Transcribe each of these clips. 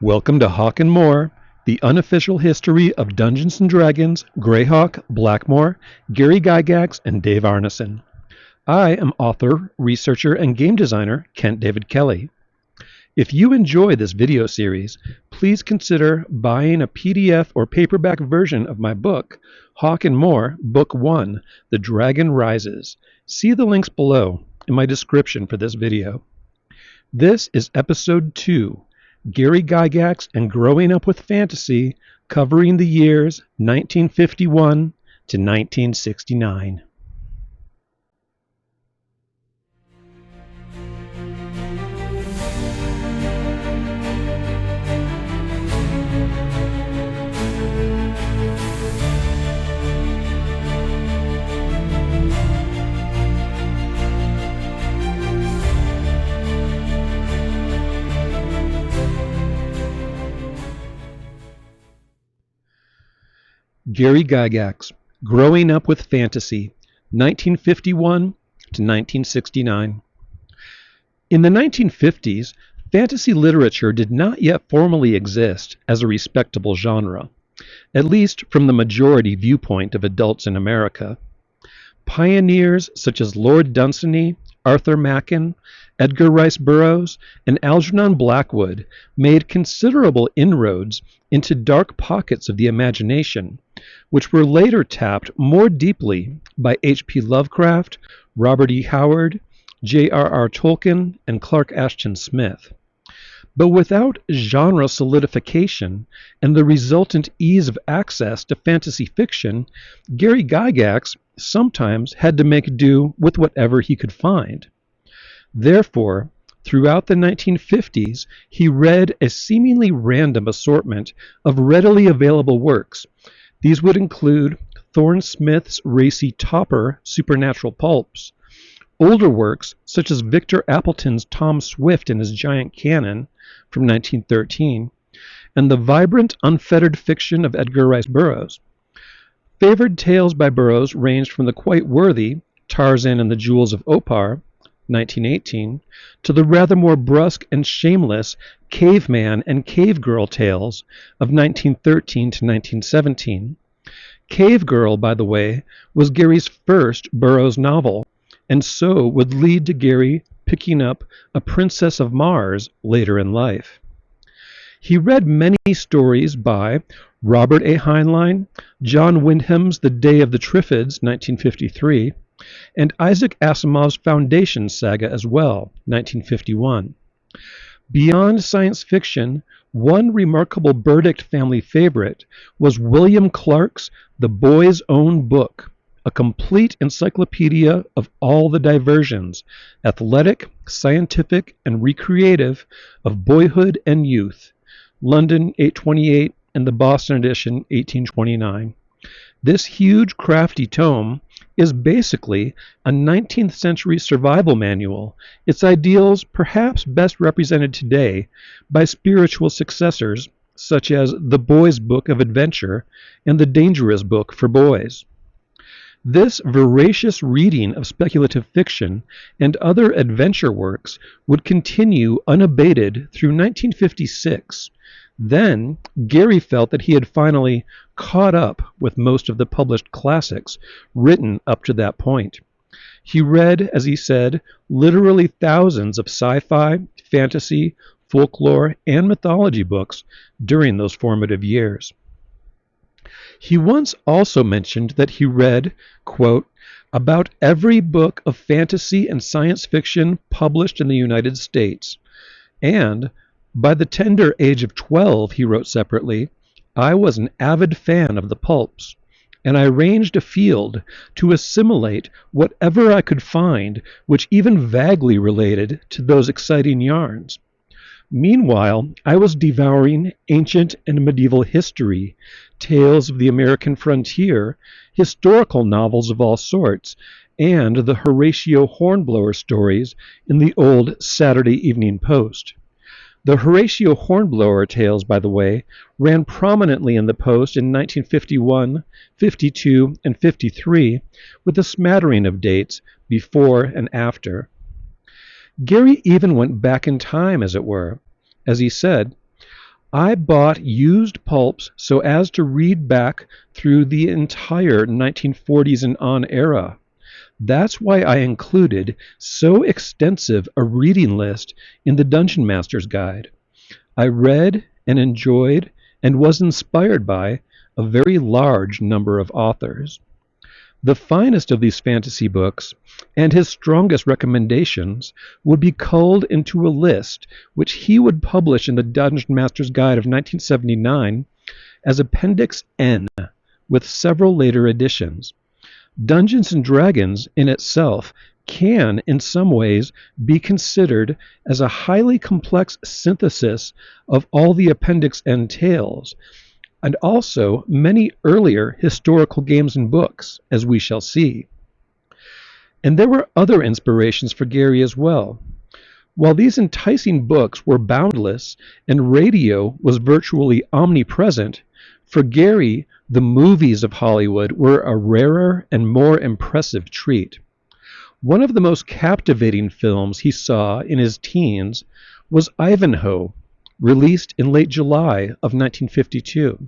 Welcome to HAWK MOOR, the unofficial history of Dungeons and Dragons, Greyhawk, Blackmoor, Gary Gygax, and Dave Arneson. I am author, researcher, and game designer Kent David Kelly. If you enjoy this video series, please consider buying a PDF or paperback version of my book, HAWK MOOR, Book 1, The Dragon Rises. See the links below in my description for this video. This is Episode 2, Gary Gygax and Growing Up with Fantasy, covering the years 1951 to 1969. Gary Gygax, Growing Up with Fantasy, 1951 to 1969. In the 1950s, fantasy literature did not yet formally exist as a respectable genre, at least from the majority viewpoint of adults in America. Pioneers such as Lord Dunsany, Arthur Machen, Edgar Rice Burroughs, and Algernon Blackwood made considerable inroads into dark pockets of the imagination, which were later tapped more deeply by H.P. Lovecraft, Robert E. Howard, J.R.R. Tolkien, and Clark Ashton Smith. But without genre solidification and the resultant ease of access to fantasy fiction, Gary Gygax sometimes had to make do with whatever he could find. Therefore, throughout the 1950s, he read a seemingly random assortment of readily available works. These would include Thorne Smith's racy Topper supernatural pulps, older works such as Victor Appleton's Tom Swift and His Giant Cannon from 1913, and the vibrant, unfettered fiction of Edgar Rice Burroughs. Favored tales by Burroughs ranged from the quite worthy Tarzan and the Jewels of Opar, 1918, to the rather more brusque and shameless Caveman and Cave Girl tales of 1913 to 1917. Cave Girl, by the way, was Gary's first Burroughs novel, and so would lead to Gary picking up A Princess of Mars later in life. He read many stories by Robert A. Heinlein, John Wyndham's The Day of the Triffids, 1953, and Isaac Asimov's Foundation saga as well, 1951. Beyond science fiction, one remarkable Burdick family favorite was William Clark's The Boy's Own Book, a complete encyclopedia of all the diversions, athletic, scientific, and recreative, of boyhood and youth, London 828 and the Boston edition 1829. This huge crafty tome is basically a 19th century survival manual, its ideals perhaps best represented today by spiritual successors such as The Boy's Book of Adventure and The Dangerous Book for Boys. This voracious reading of speculative fiction and other adventure works would continue unabated through 1956. Then, Gary felt that he had finally caught up with most of the published classics written up to that point. He read, as he said, literally thousands of sci-fi, fantasy, folklore, and mythology books during those formative years. He once also mentioned that he read, quote, about every book of fantasy and science fiction published in the United States, and by the tender age of 12, he wrote separately, I was an avid fan of the pulps, and I ranged afield to assimilate whatever I could find which even vaguely related to those exciting yarns. Meanwhile, I was devouring ancient and medieval history, tales of the American frontier, historical novels of all sorts, and the Horatio Hornblower stories in the old Saturday Evening Post. The Horatio Hornblower tales, by the way, ran prominently in the Post in 1951, 52, and 53, with a smattering of dates before and after. Gary even went back in time, as it were. As he said, I bought used pulps so as to read back through the entire 1940s and on era. That's why I included so extensive a reading list in the Dungeon Master's Guide. I read and enjoyed and was inspired by a very large number of authors. The finest of these fantasy books, and his strongest recommendations, would be culled into a list which he would publish in the Dungeon Master's Guide of 1979 as Appendix N, with several later additions. Dungeons and Dragons in itself can, in some ways, be considered as a highly complex synthesis of all the Appendix N tales, and also many earlier historical games and books, as we shall see. And there were other inspirations for Gary as well. While these enticing books were boundless and radio was virtually omnipresent, for Gary, the movies of Hollywood were a rarer and more impressive treat. One of the most captivating films he saw in his teens was Ivanhoe, released in late July of 1952.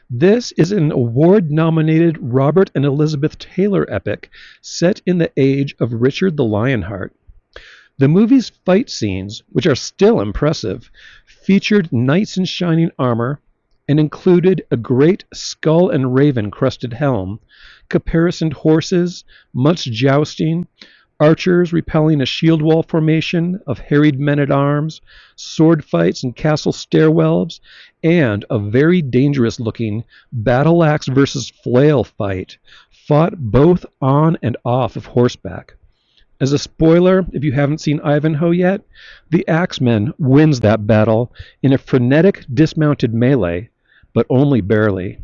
This is an award-nominated Robert and Elizabeth Taylor epic set in the age of Richard the Lionheart. The movie's fight scenes, which are still impressive, featured knights in shining armor and included a great skull and raven crested helm, caparisoned horses, much jousting, archers repelling a shield wall formation of harried men-at-arms, sword fights and castle stairwells, and a very dangerous-looking battle axe versus flail fight, fought both on and off of horseback. As a spoiler, if you haven't seen Ivanhoe yet, the Axeman wins that battle in a frenetic dismounted melee, but only barely.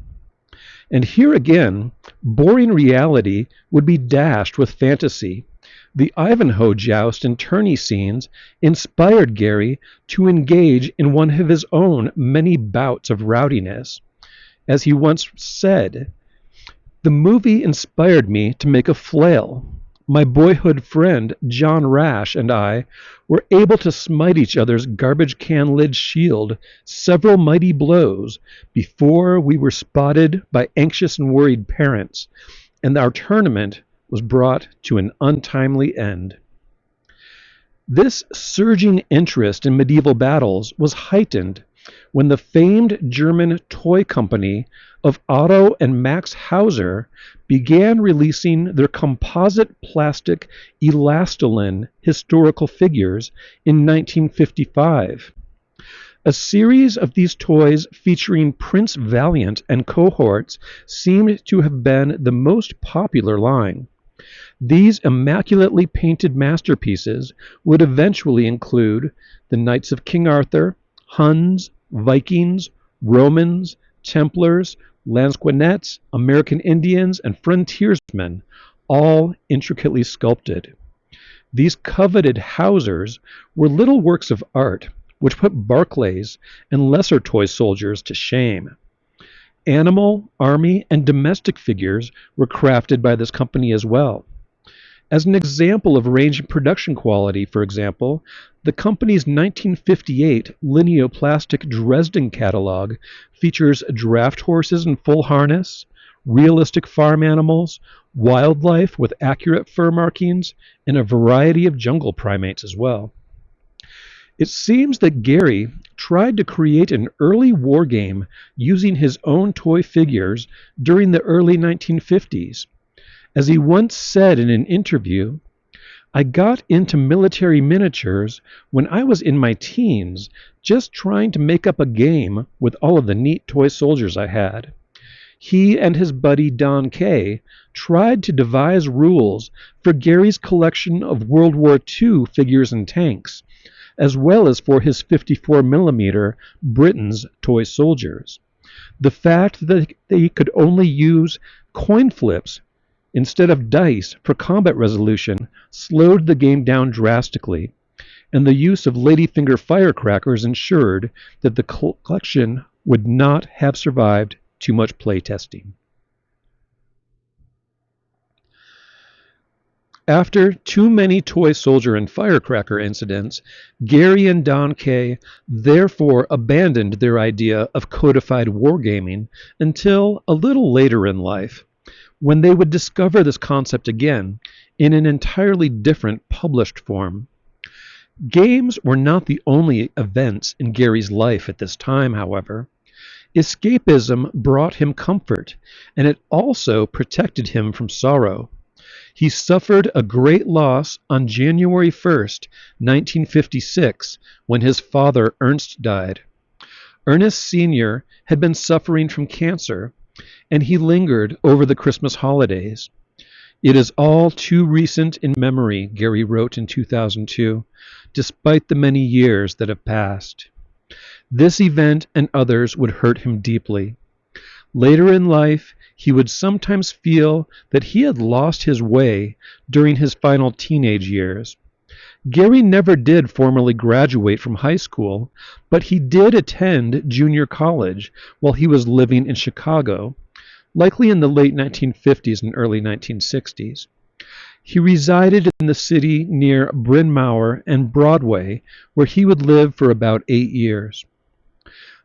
And here again, boring reality would be dashed with fantasy. The Ivanhoe joust and tourney scenes inspired Gary to engage in one of his own many bouts of rowdiness. As he once said, "The movie inspired me to make a flail. My boyhood friend, John Rash, and I were able to smite each other's garbage can lid shield several mighty blows before we were spotted by anxious and worried parents, and our tournament was brought to an untimely end." This surging interest in medieval battles was heightened when the famed German toy company of Otto and Max Hauser began releasing their composite plastic elastilin historical figures in 1955. A series of these toys featuring Prince Valiant and cohorts seemed to have been the most popular line. These immaculately painted masterpieces would eventually include the Knights of King Arthur, Huns, Vikings, Romans, Templars, Lansquenets, American Indians, and frontiersmen, all intricately sculpted. These coveted Hausers were little works of art which put Barclays and lesser toy soldiers to shame. Animal, army, and domestic figures were crafted by this company as well. As an example of range and production quality, for example, the company's 1958 lineoplastic Dresden catalog features draft horses in full harness, realistic farm animals, wildlife with accurate fur markings, and a variety of jungle primates as well. It seems that Gary tried to create an early war game using his own toy figures during the early 1950s. As he once said in an interview, "I got into military miniatures when I was in my teens, just trying to make up a game with all of the neat toy soldiers I had." He and his buddy Don Kay tried to devise rules for Gary's collection of World War II figures and tanks, as well as for his 54mm Britain's toy soldiers. The fact that they could only use coin flips instead of dice for combat resolution slowed the game down drastically, and the use of ladyfinger firecrackers ensured that the collection would not have survived too much playtesting. After too many toy soldier and firecracker incidents, Gary and Don Kay therefore abandoned their idea of codified wargaming until a little later in life, when they would discover this concept again in an entirely different published form. Games were not the only events in Gary's life at this time, however. Escapism brought him comfort, and it also protected him from sorrow. He suffered a great loss on January 1st, 1956, when his father Ernst died. Ernest Sr. had been suffering from cancer, and he lingered over the Christmas holidays. It is all too recent in memory, Gary wrote in 2002, despite the many years that have passed. This event and others would hurt him deeply. Later in life, he would sometimes feel that he had lost his way during his final teenage years. Gary never did formally graduate from high school, but he did attend junior college while he was living in Chicago, likely in the late 1950s and early 1960s. He resided in the city near Bryn Mawr and Broadway, where he would live for about 8 years.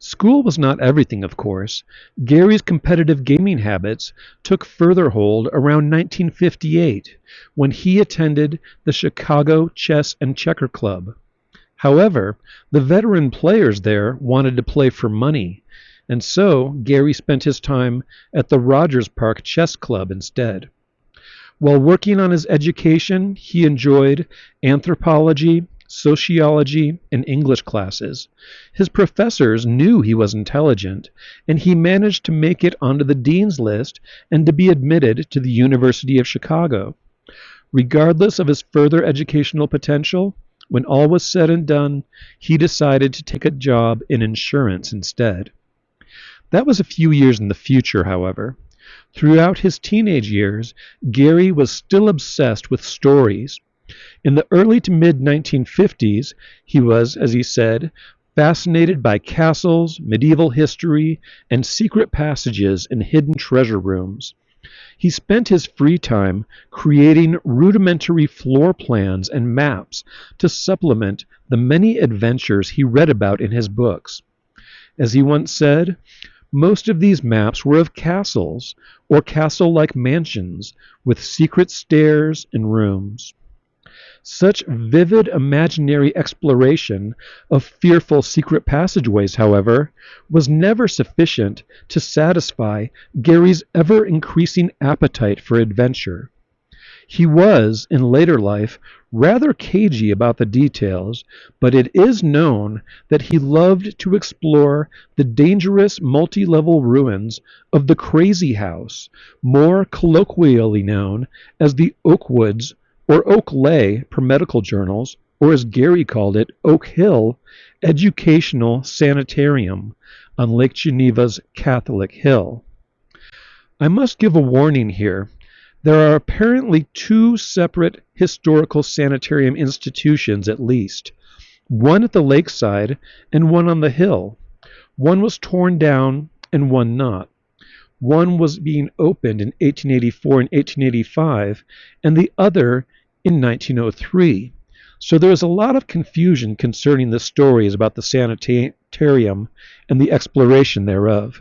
School was not everything, of course. Gary's competitive gaming habits took further hold around 1958, when he attended the Chicago Chess and Checker Club. However, the veteran players there wanted to play for money, and so Gary spent his time at the Rogers Park Chess Club instead. While working on his education, he enjoyed anthropology, sociology, and English classes. His professors knew he was intelligent, and he managed to make it onto the dean's list and to be admitted to the University of Chicago. Regardless of his further educational potential, when all was said and done, he decided to take a job in insurance instead. That was a few years in the future, however. Throughout his teenage years, Gary was still obsessed with stories. In the early to mid-1950s, he was, as he said, fascinated by castles, medieval history, and secret passages in hidden treasure rooms. He spent his free time creating rudimentary floor plans and maps to supplement the many adventures he read about in his books. As he once said, most of these maps were of castles, or castle-like mansions, with secret stairs and rooms. Such vivid imaginary exploration of fearful secret passageways, however, was never sufficient to satisfy Gary's ever-increasing appetite for adventure. He was, in later life, rather cagey about the details, but it is known that he loved to explore the dangerous multi-level ruins of the Crazy House, more colloquially known as the Oakwoods or Oak Lay per medical journals, or as Gary called it, Oak Hill Educational Sanitarium on Lake Geneva's Catholic Hill. I must give a warning here. There are apparently 2 separate historical sanitarium institutions at least, one at the lakeside and one on the hill. One was torn down and one not. One was being opened in 1884 and 1885, and the other in 1903. So there is a lot of confusion concerning the stories about the sanitarium and the exploration thereof.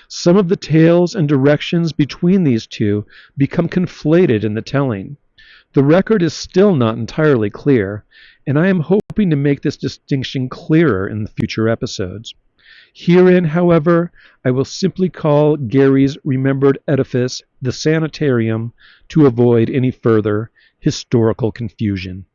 Some of the tales and directions between these two become conflated in the telling. The record is still not entirely clear, and I am hoping to make this distinction clearer in the future episodes. Herein, however, I will simply call Gary's remembered edifice the sanitarium to avoid any further historical confusion.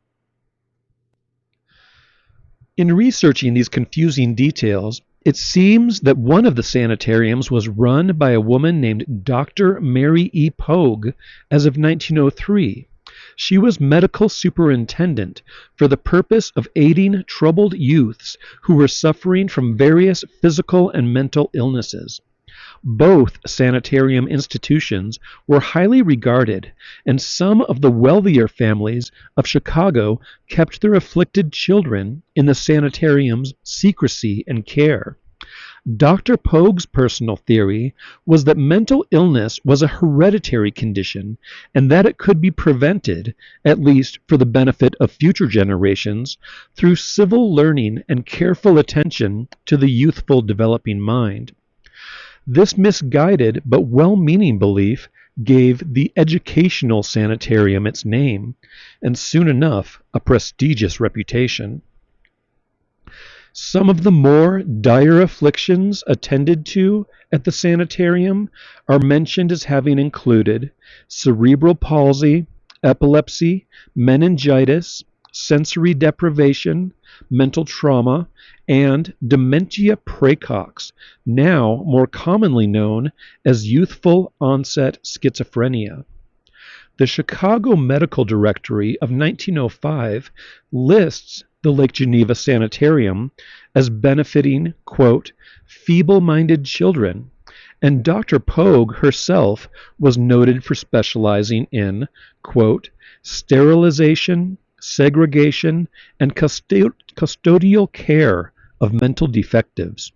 In researching these confusing details, it seems that one of the sanitariums was run by a woman named Dr. Mary E. Pogue as of 1903. She was medical superintendent for the purpose of aiding troubled youths who were suffering from various physical and mental illnesses. Both sanitarium institutions were highly regarded, and some of the wealthier families of Chicago kept their afflicted children in the sanitarium's secrecy and care. Dr. Pogue's personal theory was that mental illness was a hereditary condition and that it could be prevented, at least for the benefit of future generations, through civil learning and careful attention to the youthful developing mind. This misguided but well-meaning belief gave the educational sanitarium its name, and soon enough a prestigious reputation. Some of the more dire afflictions attended to at the sanitarium are mentioned as having included cerebral palsy, epilepsy, meningitis, sensory deprivation, mental trauma, and dementia praecox, now more commonly known as youthful onset schizophrenia. The Chicago Medical Directory of 1905 lists the Lake Geneva Sanitarium as benefiting, quote, feeble-minded children, and Dr. Pogue herself was noted for specializing in, quote, sterilization, segregation, and custodial care of mental defectives.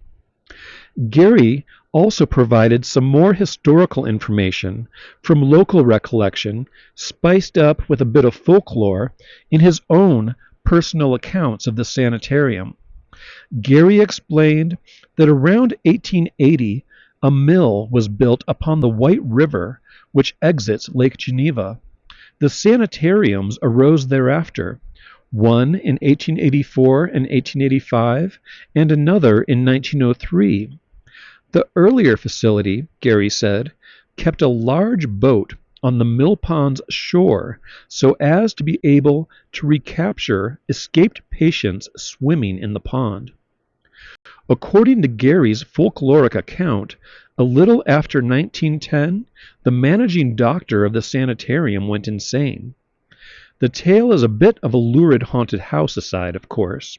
Gary also provided some more historical information from local recollection, spiced up with a bit of folklore in his own personal accounts of the sanitarium. Gary explained that around 1880, a mill was built upon the White River, which exits Lake Geneva. The sanitariums arose thereafter, one in 1884 and 1885, and another in 1903. The earlier facility, Gary said, kept a large boat on the mill pond's shore so as to be able to recapture escaped patients swimming in the pond. According to Gary's folkloric account, a little after 1910, the managing doctor of the sanitarium went insane. The tale is a bit of a lurid haunted house aside, of course.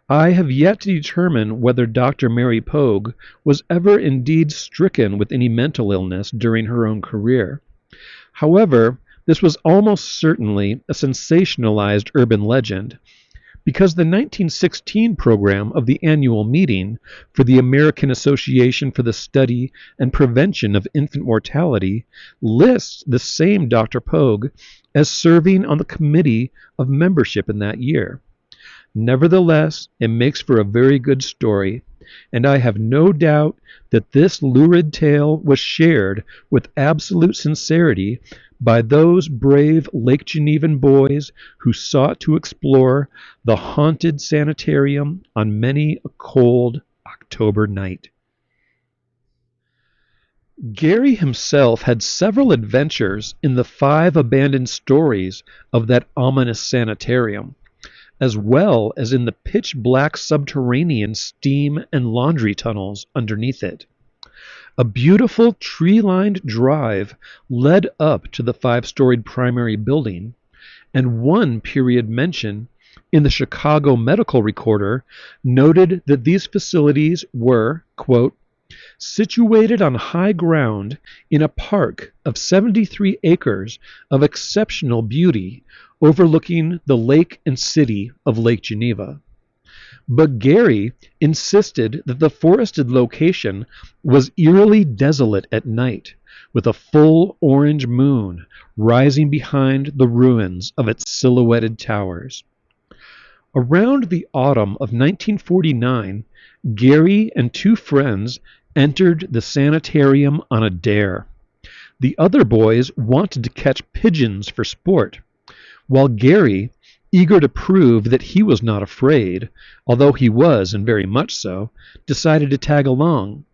I have yet to determine whether Dr. Mary Pogue was ever indeed stricken with any mental illness during her own career. However, this was almost certainly a sensationalized urban legend, because the 1916 program of the annual meeting for the American Association for the Study and Prevention of Infant Mortality lists the same Dr. Pogue as serving on the committee of membership in that year. Nevertheless, it makes for a very good story, and I have no doubt that this lurid tale was shared with absolute sincerity by those brave Lake Genevan boys who sought to explore the haunted sanitarium on many a cold October night. Gary himself had several adventures in the 5 abandoned stories of that ominous sanitarium, as well as in the pitch-black subterranean steam and laundry tunnels underneath it. A beautiful tree-lined drive led up to the 5-storied primary building, and one period mention in the Chicago Medical Recorder noted that these facilities were, quote, situated on high ground in a park of 73 acres of exceptional beauty overlooking the lake and city of Lake Geneva. But Gary insisted that the forested location was eerily desolate at night, with a full orange moon rising behind the ruins of its silhouetted towers. Around the autumn of 1949, Gary and 2 friends entered the sanitarium on a dare. The other boys wanted to catch pigeons for sport, while Gary, eager to prove that he was not afraid, although he was, and very much so, decided to tag along.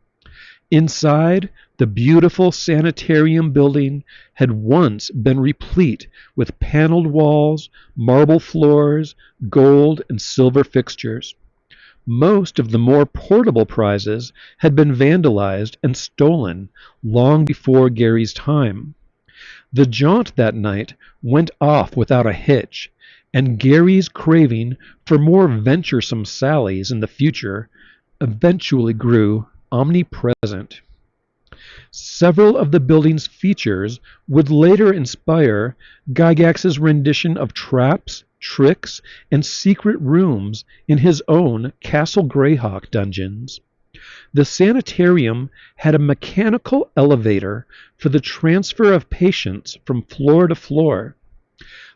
Inside, the beautiful sanitarium building had once been replete with paneled walls, marble floors, gold and silver fixtures. Most of the more portable prizes had been vandalized and stolen long before Gary's time. The jaunt that night went off without a hitch, and Gary's craving for more venturesome sallies in the future eventually grew omnipresent. Several of the building's features would later inspire Gygax's rendition of traps, tricks, and secret rooms in his own Castle Greyhawk dungeons. The sanitarium had a mechanical elevator for the transfer of patients from floor to floor.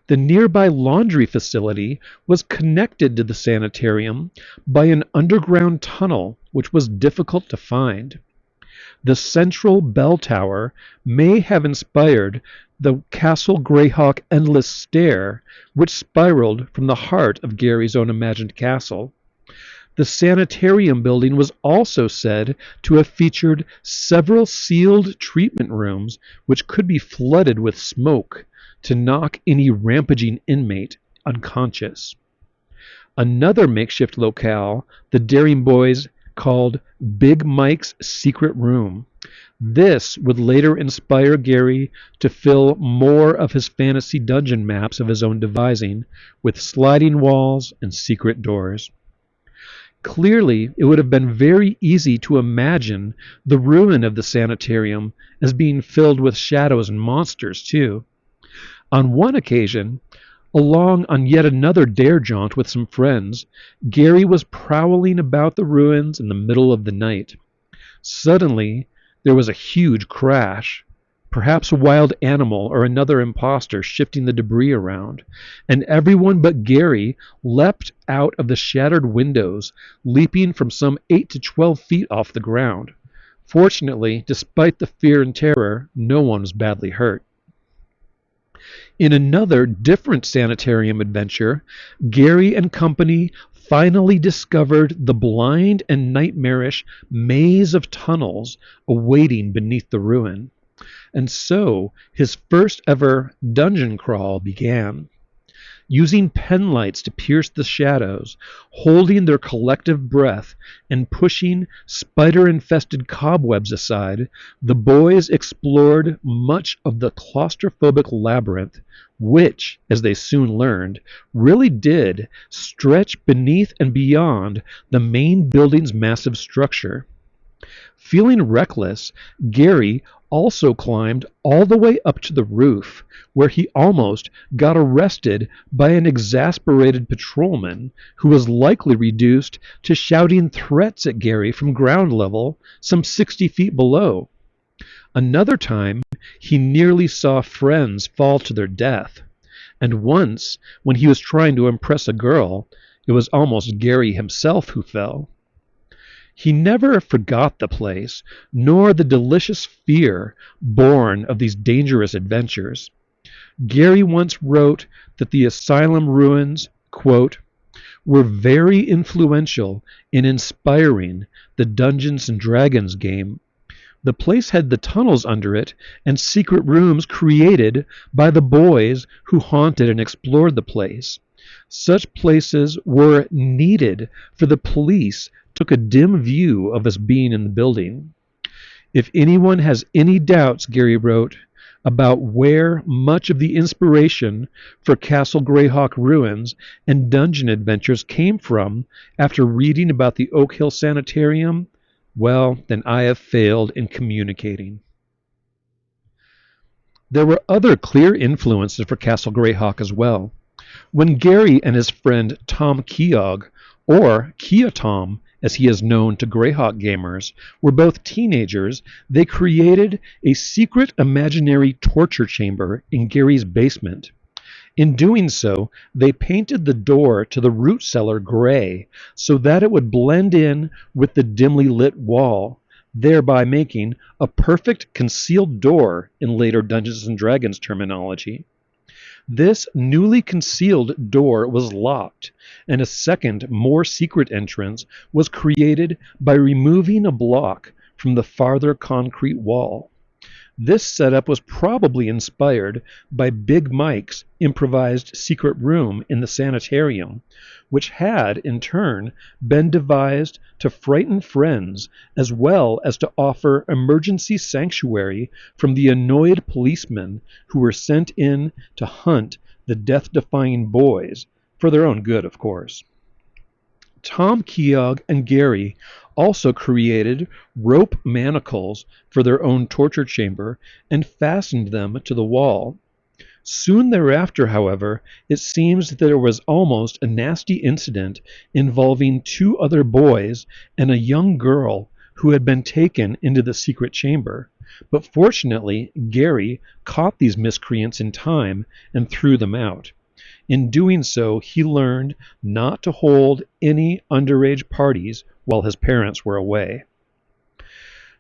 The nearby laundry facility was connected to the sanitarium by an underground tunnel which was difficult to find. The central bell tower may have inspired the Castle Greyhawk endless stair, which spiraled from the heart of Gary's own imagined castle. The sanitarium building was also said to have featured several sealed treatment rooms which could be flooded with smoke to knock any rampaging inmate unconscious. Another makeshift locale the daring boys called Big Mike's Secret Room. This would later inspire Gary to fill more of his fantasy dungeon maps of his own devising with sliding walls and secret doors. Clearly, it would have been very easy to imagine the ruin of the sanitarium as being filled with shadows and monsters, too. On one occasion, along on yet another dare jaunt with some friends, Gary was prowling about the ruins in the middle of the night. Suddenly, there was a huge crash, perhaps a wild animal or another imposter shifting the debris around, and everyone but Gary leapt out of the shattered windows, leaping from some 8 to 12 feet off the ground. Fortunately, despite the fear and terror, no one was badly hurt. In another different sanitarium adventure, Gary and company finally discovered the blind and nightmarish maze of tunnels awaiting beneath the ruin. And so his first ever dungeon crawl began. Using penlights to pierce the shadows, holding their collective breath, and pushing spider-infested cobwebs aside, the boys explored much of the claustrophobic labyrinth, which, as they soon learned, really did stretch beneath and beyond the main building's massive structure. Feeling reckless, Gary also climbed all the way up to the roof, where he almost got arrested by an exasperated patrolman who was likely reduced to shouting threats at Gary from ground level some 60 feet below. Another time, he nearly saw friends fall to their death. And once, when he was trying to impress a girl, it was almost Gary himself who fell. He never forgot the place, nor the delicious fear born of these dangerous adventures. Gary once wrote that the asylum ruins, quote, were very influential in inspiring the Dungeons and Dragons game. The place had the tunnels under it and secret rooms created by the boys who haunted and explored the place. Such places were needed, for the police took a dim view of us being in the building. If anyone has any doubts, Gary wrote, about where much of the inspiration for Castle Greyhawk ruins and dungeon adventures came from after reading about the Oak Hill Sanitarium, well, then I have failed in communicating. There were other clear influences for Castle Greyhawk as well. When Gary and his friend Tom Keogh, or Kia Tom, as he is known to Greyhawk gamers, were both teenagers, they created a secret imaginary torture chamber in Gary's basement. In doing so, they painted the door to the root cellar gray so that it would blend in with the dimly lit wall, thereby making a perfect concealed door in later Dungeons and Dragons terminology. This newly concealed door was locked, and a second, more secret entrance was created by removing a block from the farther concrete wall. This setup was probably inspired by Big Mike's improvised secret room in the sanitarium, which had, in turn, been devised to frighten friends as well as to offer emergency sanctuary from the annoyed policemen who were sent in to hunt the death-defying boys, for their own good, of course. Tom Keogh and Gary also created rope manacles for their own torture chamber and fastened them to the wall. Soon thereafter, however, it seems that there was almost a nasty incident involving two other boys and a young girl who had been taken into the secret chamber, but fortunately Gary caught these miscreants in time and threw them out. In doing so, he learned not to hold any underage parties while his parents were away.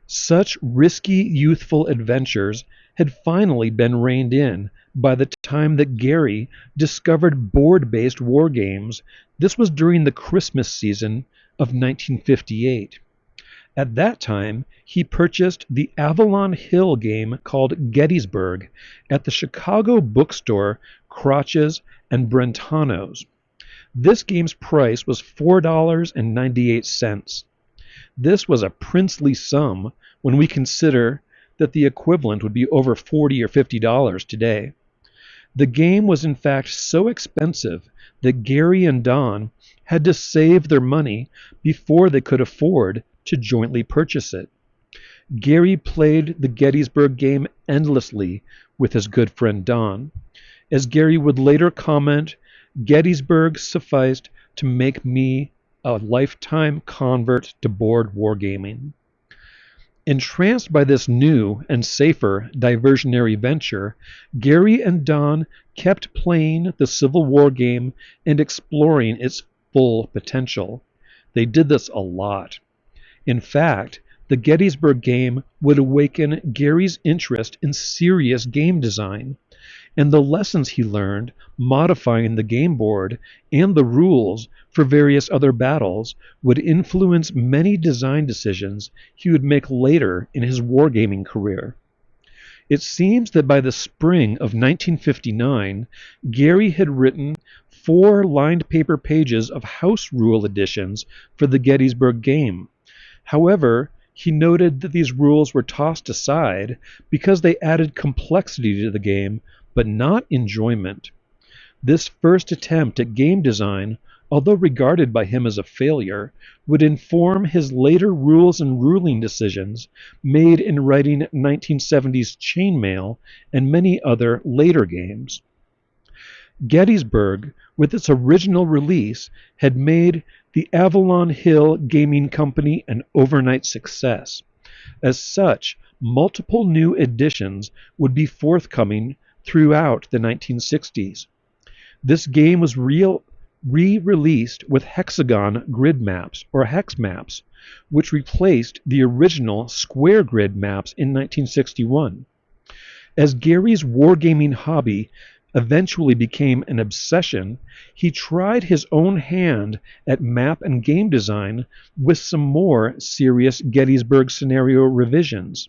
Such risky youthful adventures had finally been reined in by the time that Gary discovered board-based war games. This was during the Christmas season of 1958. At that time, he purchased the Avalon Hill game called Gettysburg at the Chicago bookstore Crotches and Brentano's. This game's price was $4.98. This was a princely sum when we consider that the equivalent would be over $40 or $50 today. The game was in fact so expensive that Gary and Don had to save their money before they could afford to jointly purchase it. Gary played the Gettysburg game endlessly with his good friend Don. As Gary would later comment, Gettysburg sufficed to make me a lifetime convert to board wargaming. Entranced by this new and safer diversionary venture, Gary and Don kept playing the Civil War game and exploring its full potential. They did this a lot. In fact, the Gettysburg game would awaken Gary's interest in serious game design, and the lessons he learned modifying the game board and the rules for various other battles would influence many design decisions he would make later in his wargaming career. It seems that by the spring of 1959, Gary had written 4 lined paper pages of house rule additions for the Gettysburg game. However, he noted that these rules were tossed aside because they added complexity to the game, but not enjoyment. This first attempt at game design, although regarded by him as a failure, would inform his later rules and ruling decisions made in writing 1970's Chainmail and many other later games. Gettysburg, with its original release, had made the Avalon Hill Gaming Company an overnight success. As such, multiple new editions would be forthcoming throughout the 1960s. This game was re-released with hexagon grid maps, or hex maps, which replaced the original square grid maps in 1961. As Gary's wargaming hobby eventually became an obsession, he tried his own hand at map and game design with some more serious Gettysburg scenario revisions.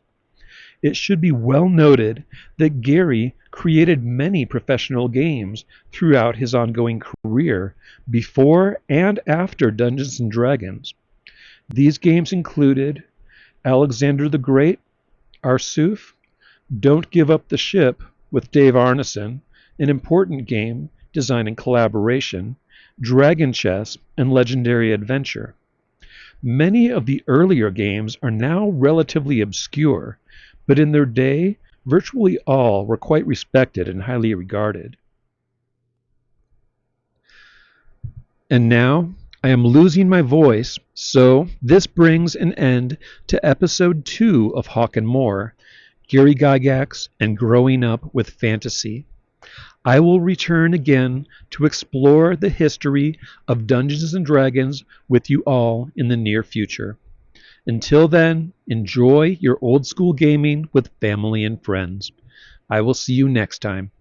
It should be well noted that Gary created many professional games throughout his ongoing career before and after Dungeons and Dragons. These games included Alexander the Great, Arsuf, Don't Give Up the Ship with Dave Arneson, an important game design and collaboration, Dragon Chess, and Legendary Adventure. Many of the earlier games are now relatively obscure, but in their day, virtually all were quite respected and highly regarded. And now, I am losing my voice, so this brings an end to episode 2 of HAWK MOOR, Gary Gygax and Growing Up with Fantasy. I will return again to explore the history of Dungeons and Dragons with you all in the near future. Until then, enjoy your old school gaming with family and friends. I will see you next time.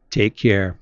Take care.